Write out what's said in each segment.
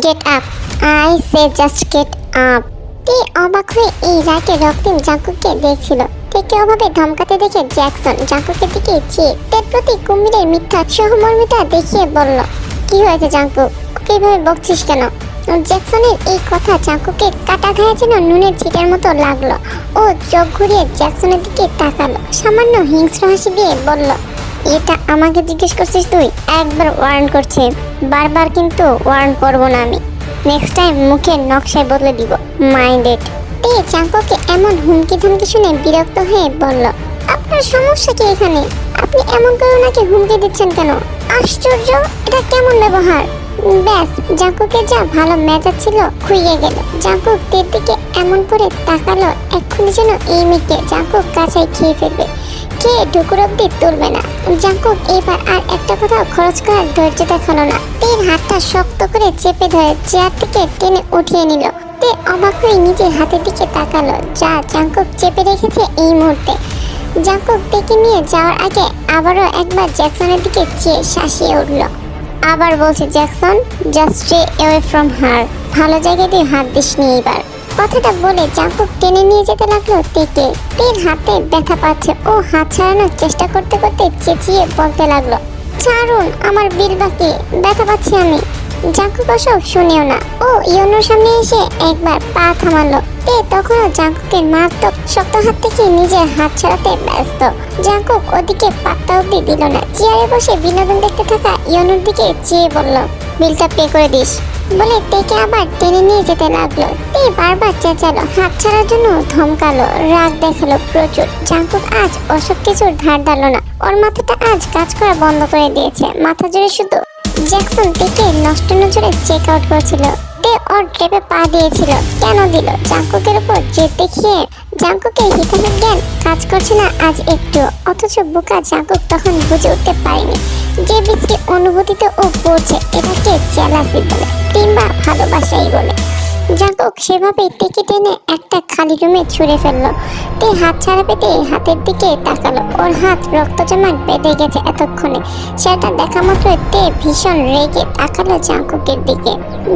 Get up, I say just get up. তে অবাক হয়ে এই রাগে রক্তিম জাঙ্কুককে দেখছিল। তেকে অভাবে ধমকাতে দেখে জ্যাকসন জাঙ্কুকের দিকে চেয়ে তের প্রতি কুমিরের মিথ্যা সহমর্মিতা দেখিয়ে বলল, কি হয়েছে জাঙ্কুক, ওকে এভাবে বকছিস কেন? জ্যাকসনের এই কথা জাঙ্কুকের কাটা ঘায়ে যেন নুনের ছিটের মতো লাগলো। ও চোখ ঘুরিয়ে জ্যাকসনের দিকে তাকালো, সামান্য হিংস্র হাসি দিয়ে বলল, এটা আমাকে জিজ্ঞেস করছিস তুই? একবার ওয়ার্ন করছে, বারবার কিন্তু ওয়ার্ন করবো না আমি। নেক্সট টাইম মুখের নকশায় বদলে দিব, মাইন্ডেড। তে জাঙ্কুককে এমন হুমকি ধমকি শুনে বিরক্ত হয়ে বলল, আপনার সমস্যা কি এখানে? আপনি এমন করে ওনাকে হুমকি দিচ্ছেন কেন? আশ্চর্য, এটা কেমন ব্যবহার? ব্যাস, জাঙ্কুকের যা ভালো মেজাজ ছিল খুইয়ে গেল। জাঙ্কুক তের দিকে এমন করে তাকালো, এক্ষুনি যেন এই মেয়েকে জাঙ্কুক কাছেই খেয়ে ফেলবে, খেয়ে ঢুকুর অব্দি তুলবে না। জাঙ্কুক এবার আর একটা কথাও খরচ করার ধৈর্য দেখালো না। তের হাতটা শক্ত করে চেপে ধরে চেয়ার থেকে টেনে উঠিয়ে নিল। তে অবাক হয়ে নিজের হাতের দিকে তাকালো, যা জাঙ্কুক চেপে রেখেছে এই মুহূর্তে। জাঙ্কুক তেকে নিয়ে যাওয়ার আগে আবারও একবার জ্যাকসনের দিকে চেয়ে শাসিয়ে উঠল। আবার বলছে, Jackson, just stay away from her. ভালো জায়গায় তুই হাত দিসনি এইবার। কথাটা বলে জাঙ্কুক টেনে নিয়ে যেতে লাগলো তেকে। তের হাতে ব্যথা পাচ্ছে, ও হাত ছাড়ানোর চেষ্টা করতে করতে চেঁচিয়ে বলতে লাগলো, ছাড়ুন, আমার বিল বাকি, ব্যথা পাচ্ছি আমি। জাঙ্কুক ওসব শুনেও না, ও ইয়নোর সামনে এসে একবার পা থামালো। তে তখনও জাঙ্কুকের মারাত্মক শক্ত হাত থেকে নিজের হাত ছাড়াতে ব্যস্ত। জাঙ্কুক ওদিকে পাত্তা অব্দি দিল না, চেয়ারে বসে বিনোদন দেখতে থাকা ইয়নোর দিকে চেয়ে বলল, বিলটা পে করে দিস বলে তেকে আবার টেনে নিয়ে যেতে লাগলো। তে বারবার চেঁচালো, হাত ছাড়ার জন্য ধমকালো, রাগ দেখালো প্রচুর। জাঙ্কুক আজ ওসব কিছুর ধার ধারলো না, ওর মাথাটা আজ কাজ করা বন্ধ করে দিয়েছে। মাথা জুড়ে শুধু জ্যাকসন তেকে নষ্ট নজরে চেক আউট করছিল। তে ওর ট্রেপে পা দিয়েছিল, কেন দিল? জাঙ্কুকের উপর জেদ দেখিয়ে। জাঙ্কুকের হিতাহিত জ্ঞান কাজ করছে না আজ একটু, অথচ বোকা জাঙ্কুক তখন বুঝে উঠতে পারেনি যে বিশ্রী অনুভূতিতে ও পড়ছে এটাকে জেলাসি বলে কিংবা ভালোবাসাই বলে। জাঙ্কুক সেভাবেই তেকে টেনে একটা খালি রুমে ছুঁড়ে ফেললো। তে হাত ছাড়া পেতে হাতের দিকে তাকালো, ওর হাত রক্ত জমাট বেঁধে গেছে এতক্ষণে। সেটা দেখা মাত্র তে ভীষণ রেগে তাকালো জাঙ্কুকের দিকে।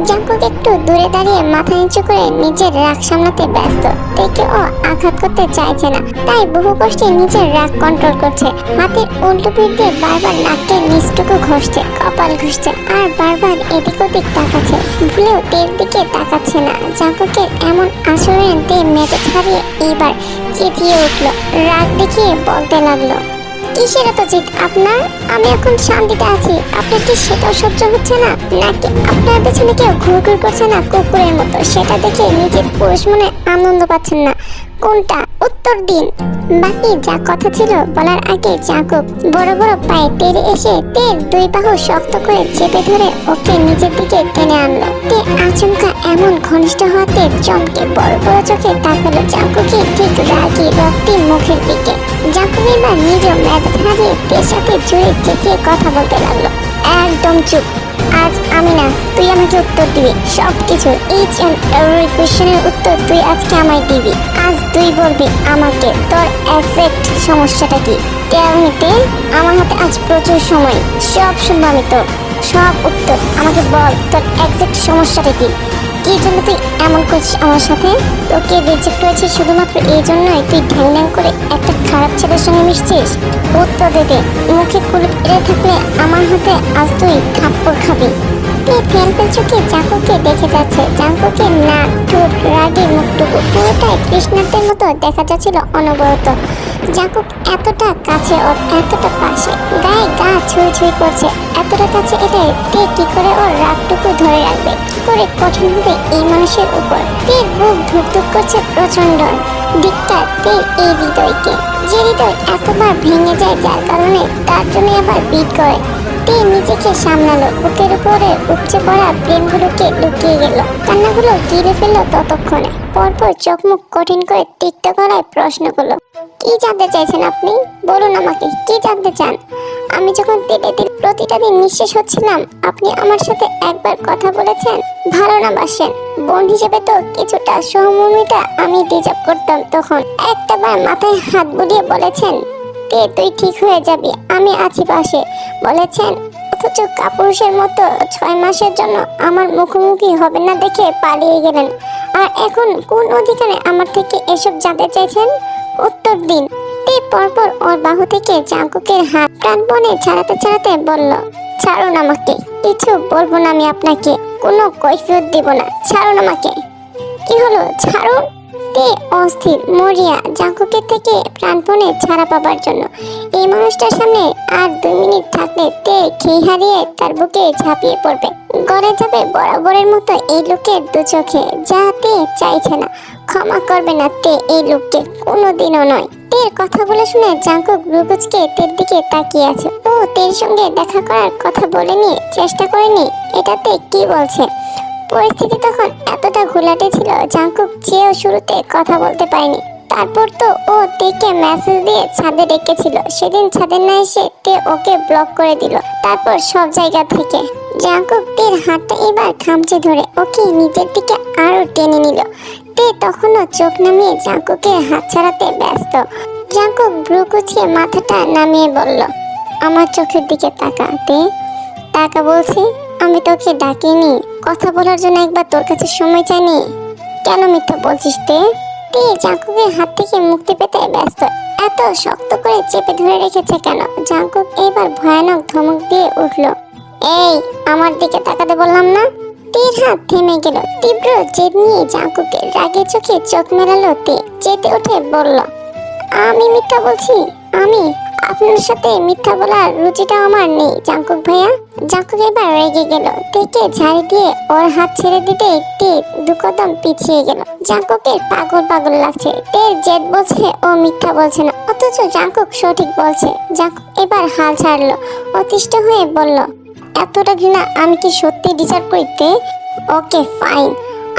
জাঙ্কুক একটু দূরে দাঁড়িয়ে মাথা নিচু করে নিজের রাগ সামলাতে ব্যস্ত। তেকে ও আঘাত করতে চাইছে না, তাই বহু কষ্টে নিজের রাগ কন্ট্রোল করছে। হাতের উল্টো পিঠ দিয়ে বারবার নাকের নিচটুকু ঘষছে, কপাল ঘষছে, আর বারবার এদিক ওদিক তাকাচ্ছে। ভুলেও তের দিকে তাকাচ্ছে না। জাঙ্কুকের এমন আচরণে তে মেজাজ হারিয়ে এইবার চেঁচিয়ে উঠলো, রাগ দেখিয়ে বলতে লাগলো, কিসের এত জিদ আপনার? আমি এখন শান্তিতে আছি, আপনার কি সেটাও সহ্য হচ্ছে না? নাকি আপনার পেছনে কেউ ঘুরঘুর করছে না কুকুরের মতো, সেটা দেখে নিজের পুরুষ মনে আনন্দ পাচ্ছেন না? কোনটা? উত্তর দিন। বাকি যা কথা ছিল বলার আগে জাঙ্কুক বড় বড় পায়ে তেড়ে এসে তের দুই বাহু শক্ত করে চেপে ধরে ওকে নিজের দিকে টেনে আনলো। তে আচমকা এমন ঘনিষ্ঠ হতে চমকে বড় বড় চোখে তাকালো জাঙ্কুকের ঠিক রাগী রক্তিম মুখের দিকে। জাঙ্কুক এবার নিজেও মেজাজ হারিয়ে তের সাথে জোরে চেঁচিয়ে কথা বলতে লাগলো, একদম চুপ, আজ আমি না, তুই আমাকে উত্তর দিবি সব কিছু। ইচ এন্ড এভরি কোশ্চেনের উত্তর তুই আজকে আমায় দিবি। আজ তুই বলবি আমাকে তোর এক্সাক্ট সমস্যাটা কি। তে আমার হাতে আজ প্রচুর সময়, সব শুনবো আমি তোর সব উত্তর। আমাকে বল তোর এক্সাক্ট সমস্যাটা কি, কি জন্য তুই এমন করছিস আমার সাথে? তোকে রিজেক্ট হয়েছে শুধুমাত্র এই জন্যই তুই ঢ্যাং ঢ্যাং করে একটা খারাপ ছেলের সঙ্গে মিশছিস? উত্তর দে, মুখে কুলুপ এড়ে থাকলে আমার হাতে আজ তুই থাপ্পড় খাবি। তে ফেলফেল চোখে জাঙ্কুককে দেখে যাচ্ছে। জাঙ্কুকের নাক, ঠোঁট, রাগী মুখটুকু পুরোটাই কৃষ্ণার্তের মতো দেখা যাচ্ছিল অনবরত। জাঙ্কুক এতটা কাছে ওর, এতটা পাশে, গায়ে গা ছুঁই ছুঁই করছে। এতটা কাছে এলে তে কি করে ওর রাগটুকু ধরে রাখবে, কি করে কঠিন হবে এই মানুষের উপর? তের বুক ধুকধুক করছে প্রচন্ড। ধিক্কার তের এই হৃদয়কে, যে হৃদয় এতবার ভেঙে যায় যার কারণে তার জন্য আবার বিট করে। তে নিজেকে সামলালো, বুকের উপরে উপচে পড়া প্রেমগুলোকে লুকিয়ে গেল, কান্নাগুলো গিরে ফেললো ততক্ষণে। পরপর চোখ মুখ কঠিন করে তিক্ত গলায় প্রশ্ন করলো, কি জানতে চাইছেন আপনি? বলুন আমাকে, কি জানতে চান? আমি যখন তেলে তেলে প্রতিটা দিন নিঃশেষ হচ্ছিলাম, আপনি আমার সাথে একবার কথা বলেছেন ভালো না বাসেন? বোন হিসেবে তো কিছুটা সহমর্মিতা আমি ডিজার্ভ করতাম তখন। একটাবার মাথায় হাত বুলিয়ে বলেছেন, তে তুই ঠিক হয়ে যাবি, আমি আছি পাশে। বলেছেন অথচ কাপুরুষের মতো 6 মাসের জন্য আমার মুখোমুখি হবে না দেখে পালিয়ে গেলেন। আর এখন কোন অধিকারে আমার থেকে এসব জানতে চাইছেন? উত্তর দিন। তে পরপর ওর বাহু থেকে জাঙ্কুকের হাত প্রাণপণে ছাড়াতে ছাড়াতে বলল, ছাড়ুন আমাকে, কিছু বলবো না আমি আপনাকে, কোনো কৈফিয়ত দিব না, ছাড়ুন আমাকে। কি হলো, ছাড়ুন। তে অস্থির মরিয়া জাঙ্কুকের থেকে প্রাণপণে ছাড়া পাবার জন্য। এই মানুষটার সামনে আর 2 মিনিট থাকলে তে খেই হারিয়ে তার বুকে ঝাঁপিয়ে পড়বে, গড়ে যাবে বরাবরের মতো এই লোকের 2 চোখে। যা তে চাইছে না, ক্ষমা করবে না তে এই লোককে, কোনোদিনও নয়। তের কথাগুলো শুনে জাঙ্কুক ব্রুকুচকে তের দিকে তাকিয়ে আছে। ও তের সঙ্গে দেখা করার কথা বলেনি, চেষ্টা করেনি, এটাতে কি বলছে? পরিস্থিতি তখন এতটা ঘোলাটে ছিল জাঙ্কুক চেয়েও শুরুতে কথা বলতে পারেনি। তারপর তো ও তেকে মেসেজ দিয়ে ছাদে ডেকেছিল, সেদিন ছাদে না এসে তে ওকে ব্লক করে দিল। তারপর সব জায়গা থেকে জাঙ্কুক তের হাতটা এবার খামচে ধরে ওকে নিজের দিকে আরো টেনে নিল। তে তখনও চোখ নামিয়ে জাঙ্কুকের হাত ছাড়াতে ব্যস্ত। জাঙ্কুক ভ্রু কুচকে মাথাটা নামিয়ে বলল, আমার চোখের দিকে তাকা তে, তাকা বলছি। আমি তোকে ডাকিনি, কথা বলার জন্য একবার তোর কাছে সময় চাইনি? কেন মিথ্যা বলছিস তে? তে জাঙ্কুকের হাত থেকে মুক্তি পেতে ব্যস্ত। এত শক্ত করে চেপে ধরে রেখেছে কেন? জাঙ্কুক এবার ভয়ানক ধমক দিয়ে উঠল, এই আমার দিকে তাকাতে বললাম না? তীর হাত থেমে গেল। তীব্র জেদ নিয়ে জাঙ্কুকের রাগে চোখে চোখ মেলালো তে। চেতে উঠে বলল, আমি মিথ্যা বলছি? আমি? আপনার সাথে মিথ্যা বলার রুচিটা আমার নেই জাঙ্কুক ভাইয়া। জাঙ্কুক এবার রেগে গেল। তেকে ঝাড়ি দিয়ে ওর হাত ছেড়ে দিতে তে 2 কদম পিছিয়ে গেল। জাঙ্কুকের পাগল পাগল লাগছে। তের জেদ বলছে ও মিথ্যা বলছে না, অথচ জাঙ্কুক সঠিক বলছে। জাঙ্কুক এবার হাল ছাড়লো, অতিষ্ঠ হয়ে বলল, এতটা ঘৃণা আমি কি সত্যি ডিজার্ভ করতে? ওকে ফাইন,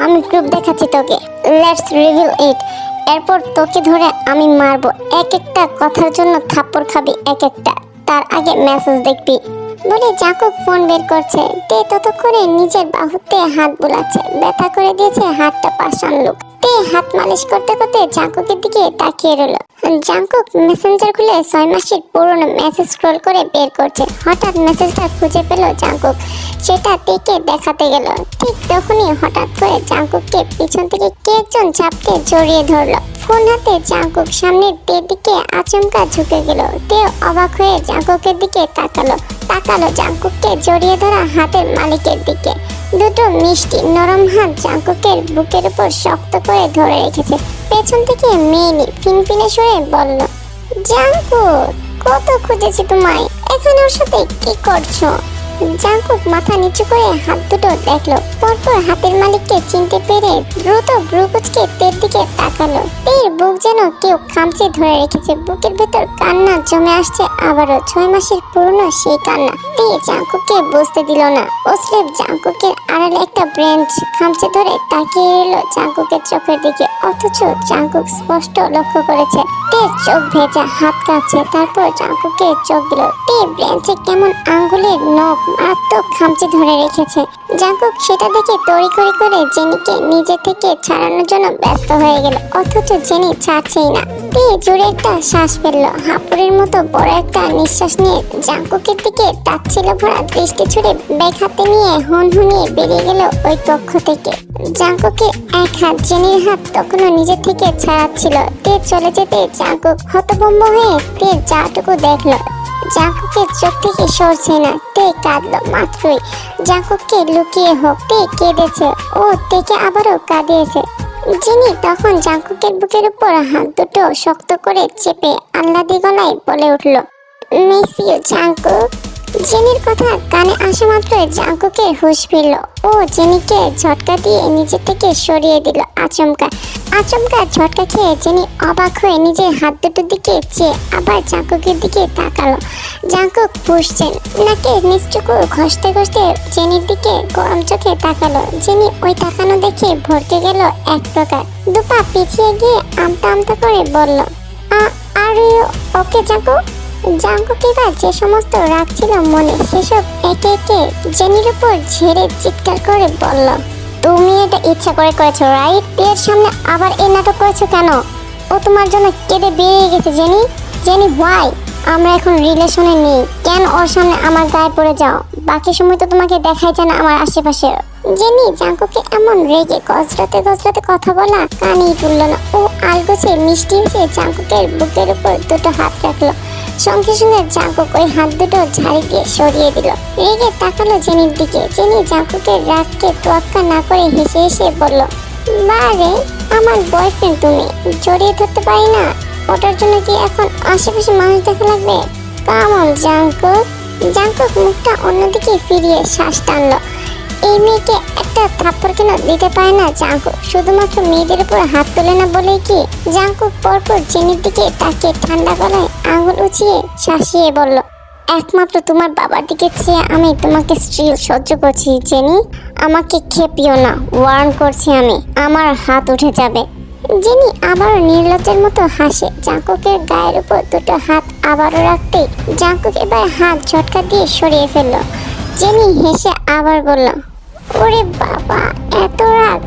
আমি প্রুফ দেখাচ্ছি তোকে, লেটস রিভিল ইট। এরপর তোকে ধরে আমি মারবো, এক একটা কথার জন্য থাপ্পড় খাবি এক একটা। তার আগে মেসেজ দেখবি। বলে জাঙ্কুক ফোন বের করছে। তে ততক্ষণে নিজের বাহুতে হাত বুলাচ্ছে, ব্যথা করে দিয়েছে হাতটা পাষাণ লোক। তে হাত মালিশ করতে করতে জাঙ্কুকের দিকে তাকিয়ে রইল। জাঙ্কুক মেসেঞ্জার খুলে 6 মাসের পুরনো মেসেজ স্ক্রল করে বের করছে। হঠাৎ মেসেজটা খুঁজে পেল জাঙ্কুক, সেটা তেকে দেখাতে গেল। ঠিক তখনই হঠাৎ করে জাঙ্কুককে পিছন থেকে কে একজন ঝাপটে জড়িয়ে ধরলো। ফোন হাতে জাঙ্কুক সামনের তের দিকে আচমকা ঝুঁকে গেল। তে অবাক হয়ে জাঙ্কুকের দিকে তাকালো জাঙ্কুককে জড়িয়ে ধরা হাতের মালিকের দিকে। 2টো মিষ্টি নরম হাত জাঙ্কুকের বুকের উপর শক্ত করে ধরে রেখেছে। পেছন থেকে মেয়েলি ফিনফিনে সুরে বলল, জাঙ্কুক কত খুঁজেছি তোমায়, এখানে ওর সাথে কি করছো? জাঙ্কুক মাথা নিচু করে হাত দুটো দেখলো। পরপর হাতের মালিককে চিনতে পেরে দ্রুত ভ্রু কুঁচকে তের দিকে তাকালো। তের বুক যেন কেউ খামচে ধরে রেখেছে। বুকের ভেতর কান্না জমে আসছে আবারও, 6 মাসের পুরনো সেই কান্না। তে জাঙ্কুককে বুঝতে দিল না। ওসলেপ জাঙ্কুকের আড়ালে একটা ব্রেঞ্চ খামচে ধরে তাকিয়ে রইল জাঙ্কুকের চোখের দিকে। অথচ জাঙ্কুক স্পষ্ট লক্ষ্য করেছে তের চোখ ভেজা, হাত কাঁপছে। তারপর জাঙ্কুকে চোখ দিল। তে ব্রেঞ্চে কেমন আঙ্গুলের নখ মারাত্মক খামচে ধরে রেখেছে। জাঙ্কুক সেটা দেখে তড়িঘড়ি করে জেনিকে নিজে থেকে ছাড়ানোর জন্য ব্যস্ত হয়ে গেল, অথচ জেনি ছাড়ছেই না। তে জোরে একটা শ্বাস ফেললো, হাঁপুড়ের মতো বড় একটা নিঃশ্বাস নিয়ে জাঙ্কুকের দিকে তাচ্ছিল্য ভরা দৃষ্টি ছুড়ে ব্যাগ হাতে নিয়ে হুনহুনিয়ে বেরিয়ে গেল ওই কক্ষ থেকে। জাঙ্কুকের এক হাত জেনির হাত তখনও নিজে থেকে ছাড়াচ্ছিল। তে চলে যেতে জাঙ্কুক হতভম্ব হয়ে তের যাটুকু দেখলো। জাঙ্কুকের চোখ থেকে সরছে না। তে কাঁদলো মাত্রই। জাঙ্কুককে লুকিয়ে হোক তে কেঁদেছে, ও তেকে আবারও কাঁদিয়েছে। জিনি তখন জাঙ্কুকের বুকের উপর হাত দুটো শক্ত করে চেপে আহ্লাদি গলায় বলে উঠল, মিস ইউ জাঙ্কুক। জেনির কথা কানে আসা মাত্রই জাঙ্কুকের হুঁশ ফিরল। ও জেনিকে ঝটকা দিয়ে নিজে থেকে সরিয়ে দিল। আচমকা ঝটকা খেয়ে জেনি অবাক হয়ে নিজের হাত দুটোর দিকে চেয়ে আবার জাঙ্কুকের দিকে তাকালো। জাঙ্কুক ফুঁসছেন, নাকে নিচটুকু ঘষতে ঘষতে জেনির দিকে গরম চোখে তাকালো। জেনি ওই তাকানো দেখে ভরকে গেল এক প্রকার। 2 পা পিছিয়ে গিয়ে আমতা আমতা করে বলল, are you okay Jungkook? Jungkook এবার যে সমস্ত রাগ ছিল মনে সেসব একে একে জেনির উপর ঝেড়ে চিৎকার করে বলল, তুমি এটা ইচ্ছা করে করেছো রাইট? এর সামনে আবার এই নাটক করেছো কেন? ও তোমার জন্য কেঁদে বেরিয়ে গেছে জেনি হোয়াই? আমরা এখন রিলেশনে নেই, কেন ওর সামনে আমার গায়ে পড়ে যাও? বাকি সময় তো তোমাকে দেখাই যায় না আমার আশেপাশে। জেনি জাঙ্কুকে এমন রেগে গজরাতে গজরাতে কথা বলা কানেই তুললো না। ও আলগোছে মিষ্টি এসে জাঙ্কুকের বুকের উপর দুটো হাত রাখলো। সঙ্গে সঙ্গে জাঙ্কুক ওই হাত দুটো ঝাড়ি দিয়ে সরিয়ে দিল। রেগে তাকালো জেনির দিকে। জেনি জাঙ্কুকের রাগকে তোয়াক্কা না করে হেসে হেসে বলল, বারে আমার বয়ফ্রেন্ড তুমি, জড়িয়ে ধরতে পারি না? ওটার জন্য কি এখন আশেপাশে মানুষ দেখা লাগবে? Come on Jungkook. জাঙ্কুক মুখটা অন্যদিকে ফিরিয়ে শ্বাস টানলো। এই মেয়েকে একটা থাপ্পড় কেন দিতে পারে না জাঙ্কুক? শুধুমাত্র মেয়েদের উপর হাত তোলে না বলেই কি? জাঙ্কুক পরপর জেনির দিকে তাকিয়ে ঠান্ডা গলায় আঙুল উঁচিয়ে শাসিয়ে বলল, একমাত্র তোমার বাবার দিকে চেয়ে আমি তোমাকে স্টিল সহ্য করছি জেনি। আমাকে খেপিও না, ওয়ার্ন করছি আমি, আমার হাত উঠে যাবে। জেনি আবারও নির্লজ্জের মতো হাসে। জাঙ্কুকের গায়ের উপর দুটো হাত আবারও রাখতেই জাঙ্কুক এবার হাত ঝটকা দিয়ে সরিয়ে ফেলল। জেনি হেসে আবার বলল, ওরে বাবা এত রাগ!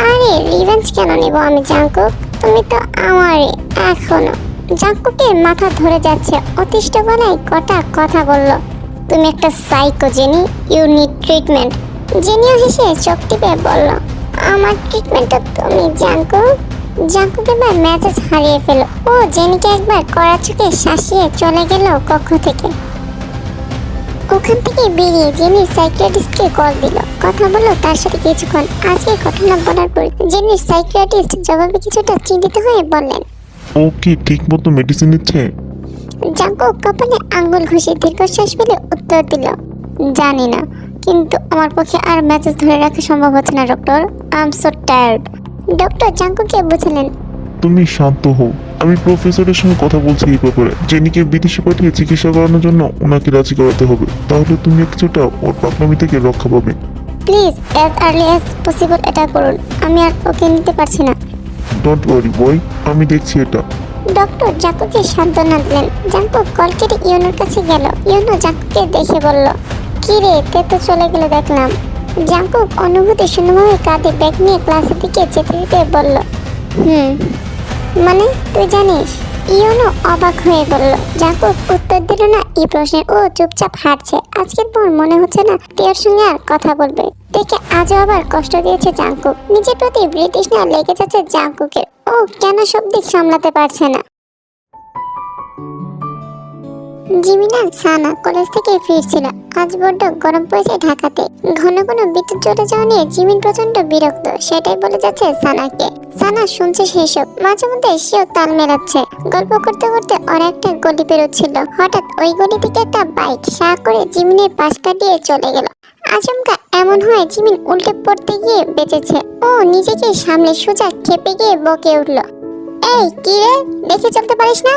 আরে রিভেঞ্জ কেন নেব আমি জাঙ্কুক? তুমি তো আমারই এখনো। জাঙ্কুকের মাথা ধরে যাচ্ছে। অতিষ্ঠ গলায় কটা কথা বলল, তুমি একটা psycho Jenny, you need treatment. জেনিও হেসে চোখ টিপে বলল, আমার ট্রিটমেন্ট তো তুমি জাঙ্কুক। জাঙ্কুক এবার মেজাজ হারিয়ে ফেল। ও জেনিকে একবার কড়া চোখে শাসিয়ে চলে গেল কক্ষ থেকে। ওখান থেকে বেরিয়ে জেনির সাইকিয়াট্রিস্টকে কল দিল। কথা বলল তার সাথে কিছুক্ষণ। আজকে ঘটনা বলার পর জেনির সাইকিয়াট্রিস্ট জবাবে কিছুটা চিন্তিত হয়ে বললেন, ও কি ঠিক মতো মেডিসিন নিচ্ছে? জাঙ্কুক কপালে আঙ্গুল ঘষে দীর্ঘশ্বাস ফেলে উত্তর দিল, জানি না, কিন্তু আমার পক্ষে আর মেজাজ ধরে রাখা সম্ভব হচ্ছে না doctor. I am so tired. Doctor জাঙ্কুকে বুঝলেন, তুমি শান্ত হও, আমি প্রফেসরের সঙ্গে কথা বলছি এই ব্যাপারে। জেনিকে বিদেশে পাঠিয়ে চিকিৎসা করানোর জন্য ওনাকে রাজি করাতে হবে, তাহলে তুমি কিছুটা ওর পাকনামি থেকে রক্ষা পাবে। Please as early as possible এটা করুন, আমি আর ওকে নিতে পারছি না। ডোন্ট ওয়ারি বয়, আমি দেখছি এটা। ডক্টর জাঙ্কুকে সান্ত্বনা দিলেন। জাঙ্কুক কল কেটে ইউনোর কাছে গেল। ইউনো জাঙ্কুকে দেখে বলল, কি রে, তে তো চলে গেলে দেখলাম। জাঙ্কুক অনুভূতি শূন্যভাবে কাঁধে ব্যাগ নিয়ে ক্লাসের দিকে যেতে যেতে বলল, মানে তুই জানিস? ইউনো অবাক হয়ে বলল। জাঙ্কুক উত্তর দিল না এই প্রশ্নের। ও চুপচাপ হাঁটছে। আজকের পর মনে হচ্ছে না তের সঙ্গে আর কথা বলবে। দেখে আজও আবার কষ্ট দিয়েছে জাঙ্কুক। নিজের প্রতি ব্রিটিশনা লেগে যাচ্ছে জাঙ্কুকের। ও কেন সব দিক সামলাতে পারছে না। জিমিন আর সানা কলেজ থেকে ফিরছিল। আজ বড্ড গরম পড়েছে ঢাকাতে। ঘন ঘন বিদ্যুৎ চলে যাওয়া নিয়ে জিমিন প্রচন্ড বিরক্ত। সেটাই বলে যাচ্ছে সানাকে। সানা শুনছে সেসব। মাঝে মধ্যে সেও তাল মেলাচ্ছে। গল্প করতে করতে ওর একটা গলি পেরোচ্ছিল। হঠাৎ ওই গলি থেকে একটা বাইক সা করে জিমিনের পাশ কাটিয়ে চলে গেল। আচমকা এমন হয় জিমিন উল্টে পড়তে গিয়ে বেঁচেছে। ও নিজেকে সামনে সোজা খেপে গিয়ে বকে উঠল, এই কি রে, দেখে চলতে পারিস না?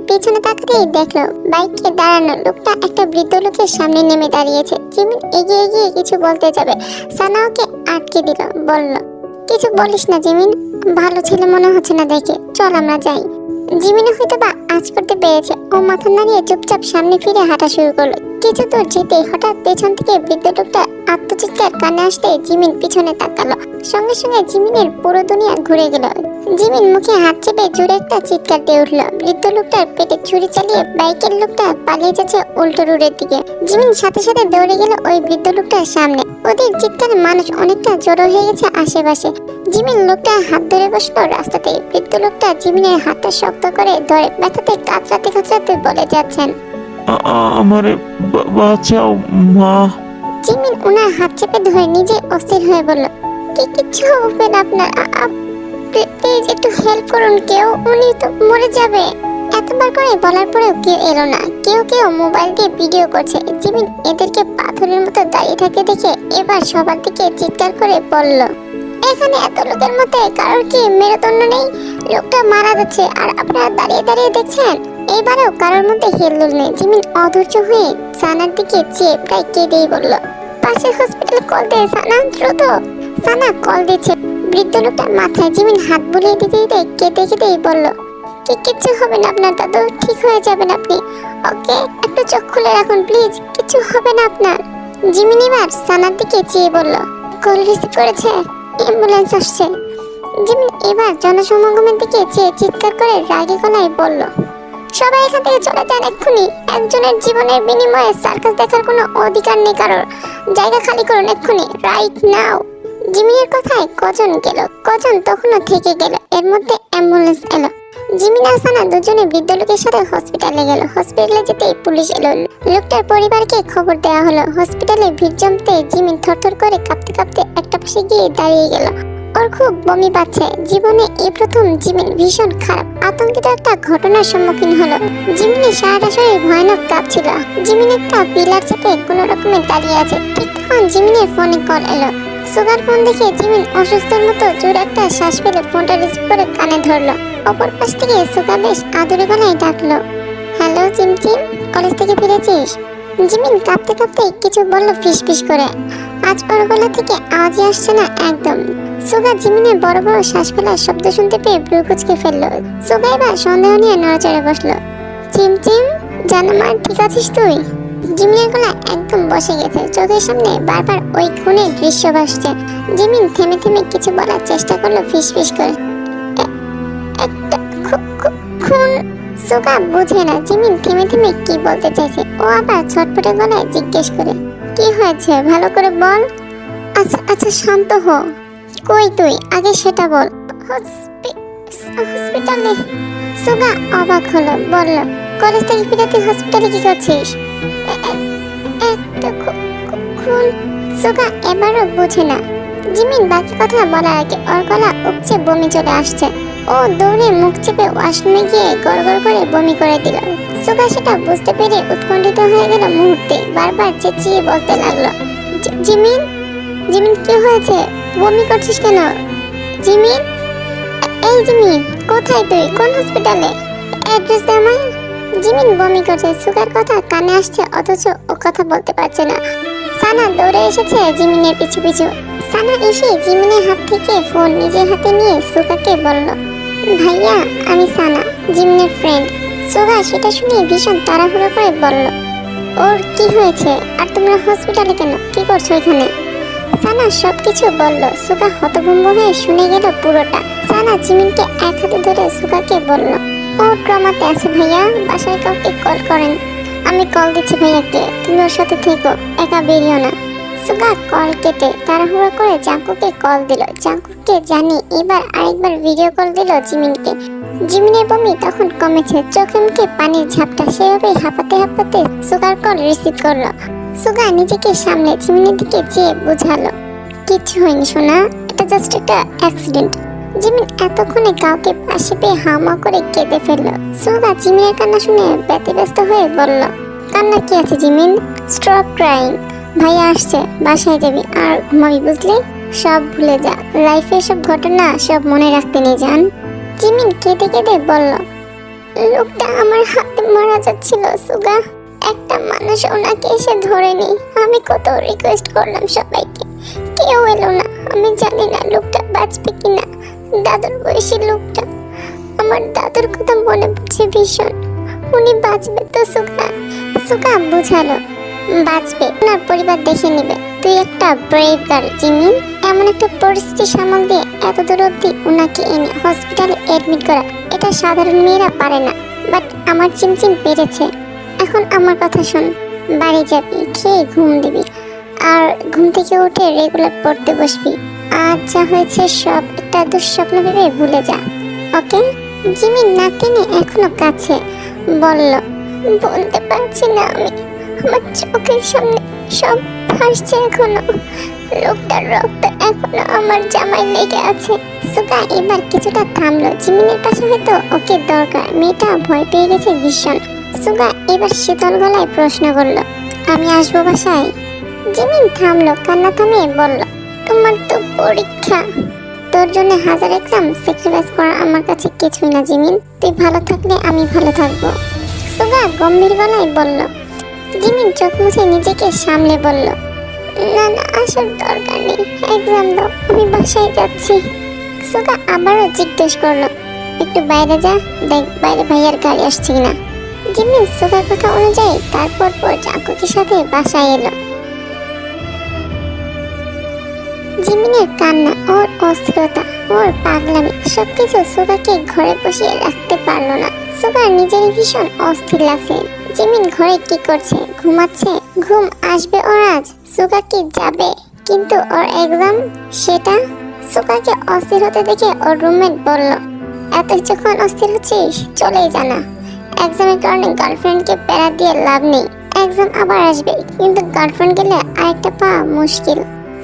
পিছনে তাকাতেই দেখলো বাইকে দাঁড়ানো লোকটা একটা বৃদ্ধ লোকের সামনে নেমে দাঁড়িয়েছে। জিমিন এগিয়ে গিয়ে কিছু বলতে যাবে, সানা ওকে আটকে দিল। বলল, কিছু বলিস না জিমিন, ভালো ছেলে মনে হচ্ছে না দেখে, চল আমরা যাই। জিমিনে হয়তো বা আজ করতে পেরেছে। ও মাথা নাড়িয়ে চুপচাপ সামনে ফিরে হাঁটা শুরু করলো। কিছু দূর যেতেই হঠাৎ পেছন থেকে বৃদ্ধ লোকটা আত্মচিৎকার কানে আসতে জিমিন পিছনে তাকালো। সঙ্গে সঙ্গে জিমিনের পুরো দুনিয়া ঘুরে গেল। জিমিন মুখে হাত চেপে জোরে একটা চিৎকার দিয়ে উঠল। বৃদ্ধ লোকটার পেটে ছুরি চালিয়ে বাইকের লোকটা পালিয়ে যাচ্ছে উল্টো রোডের দিকে। জিমিন সাথে সাথে দৌড়ে গেল ওই বৃদ্ধ লোকটার সামনে। ওদের চিৎকারে মানুষ অনেকটা জড়ো হয়ে গেছে আশেপাশে। জিমিন লোকটা হাত ধরে বসলো রাস্তাতে। বৃদ্ধ লোকটা জিমিনের হাতটা শক্ত করে ধরে ব্যথাতে কাতরাতে কাতরাতে বলে যাচ্ছেন, আমারে বাঁচাও মা। জিমিন ওনার হাত চেপে ধরে নিজে অস্থির হয়ে বলল, কিচ্ছু হবে না আপনার, প্লিজ একটু হেল্প করুন কেউ, উনি তো মরে যাবে। এতবার করে বলার পরেও কেউ এলো না। কেউ কেউ মোবাইল দিয়ে ভিডিও করছে। জিমিন এদেরকে পাথরের মতো দাঁড়িয়ে থাকে দেখে এবার সবার দিকে চিৎকার করে বলল, এখানে এত লোকের মধ্যে কারোর কি মেরুদণ্ড নেই? লোকটা মারা যাচ্ছে আর আপনারা দাঁড়িয়ে দাঁড়িয়ে দেখছেন। এইবারেও কারোর মধ্যে হেলদোল নেই। জিমিন অধৈর্য হয়ে সানার দিকে চেয়ে প্রায় কেঁদেই বলল, পাশের হসপিটালে কল দে সানা, দ্রুত। সানা কল দিচ্ছে। বৃদ্ধ লোকটার মাথায় জিমিন হাত বুলিয়ে দিতে দিতে কেঁদে কেঁদেই বলল, কিচ্ছু হবে না আপনার দাদু, ঠিক হয়ে যাবেন আপনি। ওকে, একটু চোখ খুলে রাখুন প্লিজ, কিছু হবে না আপনার। জিমিন এবার সানার দিকে চেয়ে বলল, কল রিসিভ করেছে, অ্যাম্বুলেন্স আসছে। জিমিন এবার জনসমাগমের দিকে চেয়ে চিৎকার করে রাগী গলায় বলল, সবাই এখান থেকে চলে যান এক্ষুনি। একজনের জীবনের বিনিময়ে সার্কাস দেখার কোনো অধিকার নেই কারোর। জায়গা খালি করুন এক্ষুনি, রাইট নাও। জিমিনের কথায় কজন গেল, কজন তখনও থেকে গেল। এর মধ্যে অ্যাম্বুলেন্স এলো। জিমিন আর সানা দুজনে বৃদ্ধ লোকের সাথে হসপিটালে গেল। হসপিটালে যেতেই পুলিশ এলো। লোকটার পরিবারকে খবর দেওয়া হলো। হসপিটালে ভিড় জমতে জিমিন থরথর করে কাঁপতে কাঁপতে একটা পাশে গিয়ে দাঁড়িয়ে গেল। ওর খুব বমি পাচ্ছে। জীবনে এই প্রথম জিমিন ভীষণ খারাপ আতঙ্কিত একটা ঘটনার সম্মুখীন হলো। জিমিনের সারাটা শরীর ভয়ানক কাঁপছিল। জিমিন একটা পিলার চেপে কোনো রকমে দাঁড়িয়ে আছে। ঠিক তখন জিমিনের ফোনে কল এলো। সুগার ফোন দেখে জিমিন অসুস্থর মতো জোরে একটা শ্বাস ফেলে ফোনটা রিসিভ করে কানে ধরলো। অপর পাশ থেকে সুগার বেশ আদুরে গলায় ডাকলো, হ্যালো চিমচিম, কলেজ থেকে ফিরেছিস? জিমিন কাঁপতে কাঁপতে কিছু বলল ফিসফিস করে। আজ ওর গলা থেকে আওয়াজই আসছে না একদম। সুগা জিমিনের বড় বড় শ্বাস ফেলার শব্দ শুনতে পেয়ে ভ্রু কুঁচকে ফেললো। সুগা এবার সন্দেহ নিয়ে নড়াচড়ে বসলো। চিমচিম জানামার, ঠিক আছিস তুই? জিমিনের গলা একদম বসে গেছে। চোখের সামনে বারবার ওই খুনের দৃশ্য ভাসছে। জিমিন থেমে থেমে কিছু বলার চেষ্টা করলো ফিসফিস করে। একটা খুন। সুগা বুঝে না জিমিন থেমে থেমে কি বলতে চাইছে। ও আবার ছটফটে গলায় জিজ্ঞেস করে, কি হয়েছে ভালো করে বল। আচ্ছা আচ্ছা শান্ত হ। কই তুই আগে সেটা বল। হসপিটালে। সুগা অবাক হলো, বলল, কলেজ থেকে ফিরে তুই হসপিটালে কি করছিস? একটা খুন। সুগা এবারও বুঝে না। জিমিন বাকি কথা বলার আগে ওর গলা উপচে বমি চলে আসছে। ও দৌড়ে মুখ চেপে ওয়াশরুমে গিয়ে গড়গড় করে বমি করে দিল। সুগা সেটা বুঝতে পেরে উৎকণ্ঠিত হয়ে গেল মুহূর্তে। বারবার চেঁচিয়ে বলতে লাগলো, জিমিন, জিমিন কি হয়েছে? বমি করছিস কেন? জিমিন, এই জিমিন, কোথায় তুই? কোন হসপিটালে? অ্যাড্রেস দে আমায়। জিমিন বমি করছে। সুগার কথা কানে আসছে অথচ ও কথা বলতে পারছে না। সানা দৌড়ে এসেছে জিমিনের পিছু পিছু। সানা এসে জিমিনের হাত থেকে ফোন নিজের হাতে নিয়ে সুগাকে বলল, ভাইয়া আমি সানা, জিমিনের ফ্রেন্ড। সুগা সেটা শুনে ভীষণ তাড়াহুড়ো করে বলল, ওর কি হয়েছে? আর তোমরা হসপিটালে কেন? কি করছো এখানে? সানা সবকিছু বলল। সুগা হতভম্ব হয়ে শুনে গেল পুরোটা। সানা জিমিনকে এক হাতে ধরে সুগাকে বলল, ও ট্রমাতে আছে ভাইয়া, বাসায় কাউকে কল করেন। আমি কল দিচ্ছি ভাইয়াকে, তুমি ওর সাথে থেকো, একা বেরিও না। সুগা কল কেটে তাড়াহুড়ো করে জাঙ্কুকে কল দিল। জাঙ্কুকে জানি এবার আরেকবার ভিডিও কল দিল জিমিনকে। জিমিনের বমি তখন কমেছে, চোখে মুখে পানির ঝাপটা। সেভাবে হাঁপাতে হাঁপাতে সুগার কল রিসিভ করলো। সুগা নিজেকে সামলে জিমিনের দিকে চেয়ে বুঝালো, কিচ্ছু হয়নি সোনা, এটা জাস্ট একটা অ্যাক্সিডেন্ট। জিমিন এতক্ষণে কাউকে পাশে পেয়ে হামা করে কেঁদে ফেললো। সুগা জিমিনের কান্না শুনে ব্যতিব্যস্ত হয়ে বলল, কান্না কি আছে জিমিন, স্টপ ক্রাইং। ভাইয়া আসছে, বাসায় যাবি আর ঘুমাবি, বুঝলি? সব ভুলে যা, লাইফে সব ঘটনা সব মনে রাখতে নেই জান। জিমিন কেঁদে কেঁদে বলল, লোকটা আমার হাতে মারা যাচ্ছিল সুগা, একটা মানুষ ওনাকে এসে ধরেনি। আমি কত রিকোয়েস্ট করলাম সবাইকে, কেউ এলো না। আমি জানি না লোকটা বাঁচবে কিনা। দাদুর বয়সী লোকটা, আমার দাদুর কথা মনে পড়ছে ভীষণ। উনি বাঁচবে তো সুগা? সুগা বুঝালো, বাঁচবে, ওনার পরিবার দেখে নিবে। তুই একটা ব্রেভ গার্ল জিমিন। এমন একটা পরিস্থিতি সামাল দিয়ে এত দূর অব্দি ওনাকে এনে হসপিটালে এডমিট করা, এটা সাধারণ মেয়েরা পারে না। বাট আমার চিমচিম পেরেছে। এখন আমার কথা শোন, বাড়ি যাবি, খেয়ে ঘুম দিবি, আর ঘুম থেকে উঠে রেগুলার পড়তে বসবি। আজ যা হয়েছে সব একটা দুঃস্বপ্ন ভেবে ভুলে যা, ওকে? জিমিন না টেনে এখনো কাছে বলল, বলতে পারছি না আমি, আমার চোখের সামনে সব ভাসছে এখনো। লোকটার রক্ত এখনো আমার জামায় লেগে আছে। সুগা এবার কিছুটা থামলো। জিমিনের পাশে হয়তো ওকে দরকার। মেয়েটা ভয় পেয়ে গেছে ভীষণ। সুগা এবার শীতল গলায় প্রশ্ন করলো, আমি আসবো বাসায়? জিমিন থামলো, কান্না থামিয়ে বলল, তোমার তো পরীক্ষা, তোর জন্য হাজার এক্সাম স্যাক্রিফাইস করা আমার কাছে কিছুই না জিমিন। তুই ভালো থাকলে আমি ভালো থাকবো। সুগা গম্ভীর গলায় বলল। জিমিন চোখ মুছে নিজেকে সামলে বলল, না না, আসার দরকার নেই, এক্সাম দাও, আমি বাসায় যাচ্ছি। সুগা আবারও জিজ্ঞেস করলো, একটু বাইরে যা, দেখ বাইরে ভাইয়ার গাড়ি আসছে কিনা। জিমিন সুগার কথা অনুযায়ী তারপর জাঙ্কুকের সাথে বাসায় এলো। জিমিনের কান্না, ওর অস্থিরতা, ওর পাগলামি সবকিছু সুগাকে ঘরে বসিয়ে রাখতে পারলো না। সুগার নিজেরই ভীষণ অস্থির লাগছে। জিমিন ঘরে কি করছে? ঘুমাচ্ছে? ঘুম আসবে ওর আজ? সুগা কি যাবে? কিন্তু ওর এক্সাম, সেটা। সুগাকে অস্থির হতে দেখে ওর রুমমেট বলল, এত যখন অস্থির হচ্ছিস চলেই জানা। এক্সামের কারণে গার্লফ্রেন্ডকে প্যারা দিয়ে লাভ নেই। এক্সাম আবার আসবে, কিন্তু গার্লফ্রেন্ড গেলে আরেকটা পাওয়া মুশকিল।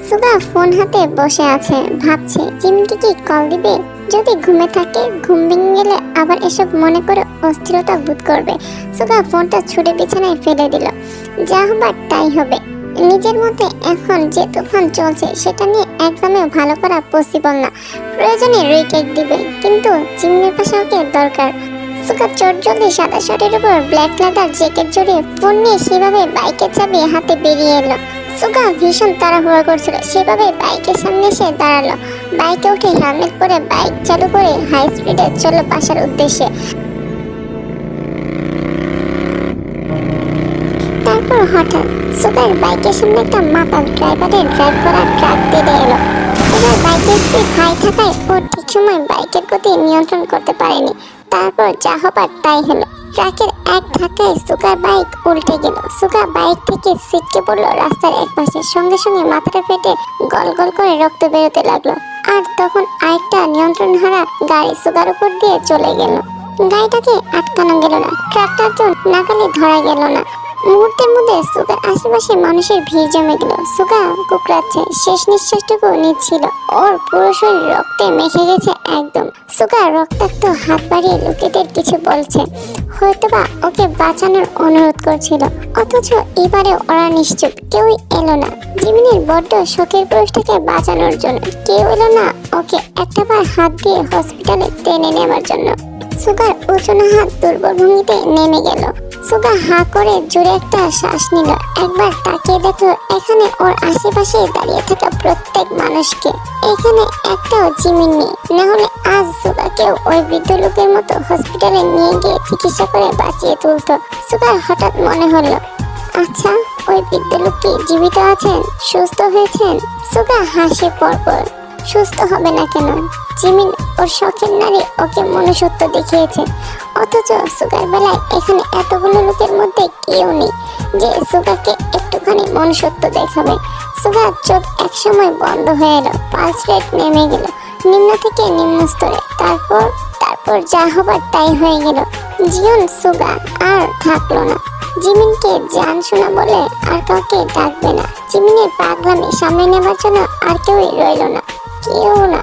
সুগা ফোন হাতে বসে আছে, ভাবছে জিমিনকে কি কল দিবে। যদি ঘুমে থাকে, ঘুম ভেঙে গেলে আবার এসব মনে করে অস্থিরতা বোধ করবে। সুগা ফোনটা ছুঁড়ে বিছানায় ফেলে দিল। যা হবার তাই হবে। নিজের মধ্যে এখন যে তুফান চলছে সেটা নিয়ে এক্সামেও ভালো করা পসিবল না। প্রয়োজনে রিটেক দিবে, কিন্তু জিমিনের পাশে ওকে দরকার। সুগা চটজলদি সাদা শার্টের উপর ব্ল্যাক লেদার জ্যাকেট জড়িয়ে ফোন নিয়ে সেভাবে বাইকের চাবি হাতে বেরিয়ে এলো। সুগা ভীষণ তাড়াহুড়ো করছিল, সেভাবে বাইকের সামনে এসে দাঁড়ালো। বাইকে উঠে হেলমেট পরে বাইক চালু করে হাই স্পিডে চলল বাসার উদ্দেশ্যে। তারপর হঠাৎ সুগার বাইকের সামনে একটা মাতাল ড্রাইভারের ড্রাইভ করা ট্রাক তেড়ে এলো। সুগার বাইকের স্পিড হাই থাকায় ও ঠিক সময় বাইকের গতি নিয়ন্ত্রণ করতে পারেনি। তারপর যা হবার তাই হলো। ট্রাকের এক ধাক্কায় সুগার বাইক উল্টে গেল। সুগা বাইক থেকে ছিটকে পড়লো রাস্তার একপাশে। সঙ্গে সঙ্গে মাথাটা ফেটে গল গল করে রক্ত বেরোতে লাগলো। আর তখন আরেকটা নিয়ন্ত্রণ হারা গাড়ি সুগার উপর দিয়ে চলে গেল। গাড়িটাকে আটকানো গেল না, ট্রাকটার নাগালে ধরা গেল না। মুহূর্তের মধ্যে সুগার আশেপাশে মানুষের ভিড় জমে গেল। সুগা কুকড়াচ্ছে, শেষ নিঃশ্বাসটুকু নিচ্ছিল। ওর পুরো শরীর রক্তে মেখে গেছে একদম। সুগা রক্তাক্ত হাত বাড়িয়ে লোকেদের কিছু বলছে, হয়তোবা ওকে বাঁচানোর অনুরোধ করছিল। অথচ এবারে ওরা নিশ্চুপ, কেউই এলো না। জিমিনের বড্ড শখের পুরুষটাকে বাঁচানোর জন্য কেউ এলো না ওকে একটাবার হাত দিয়ে হসপিটালে টেনে নেওয়ার জন্য। সুগার উঁচুনো হাত দুর্বল ভঙ্গিতে নেমে গেল। সুগা হা করে জোরে একটা শ্বাস নিল। একবার তাকিয়ে দেখলো এখানে ওর আশেপাশে দাঁড়িয়ে থাকা প্রত্যেক মানুষকে। এখানে একটাও জিমিন নেই, না হলে আজ সুগাকেও ওই বৃদ্ধ লোকের মতো হসপিটালে নিয়ে গিয়ে চিকিৎসা করে বাঁচিয়ে তুলতো। সুগার হঠাৎ মনে হলো, আচ্ছা ওই বৃদ্ধ লোক কি জীবিত আছেন, সুস্থ হয়েছেন? সুগা হাসে পরপর, সুস্থ হবে না কেন? জিমিন ওর শখের নারী ওকে মনুষ্যত্ব দেখিয়েছে। অথচ সুগার বেলায় এখানে এতগুলো লোকের মধ্যে কেউ নেই যে সুগাকে একটুখানি মনুষ্যত্ব দেখাবে। সুগার চোখ একসময় বন্ধ হয়ে এলো, পালস রেট নেমে গেল নিম্ন থেকে নিম্ন স্তরে। তারপর যা হবার তাই হয়ে গেল। জীবন সুগা আর থাকলো না। জিমিনকে জান শোনা বলে আর কাউকে ডাকবে না। জিমিনের পাগলামি সামনে নেবার জন্য আর কেউই রইল না, কেউ না।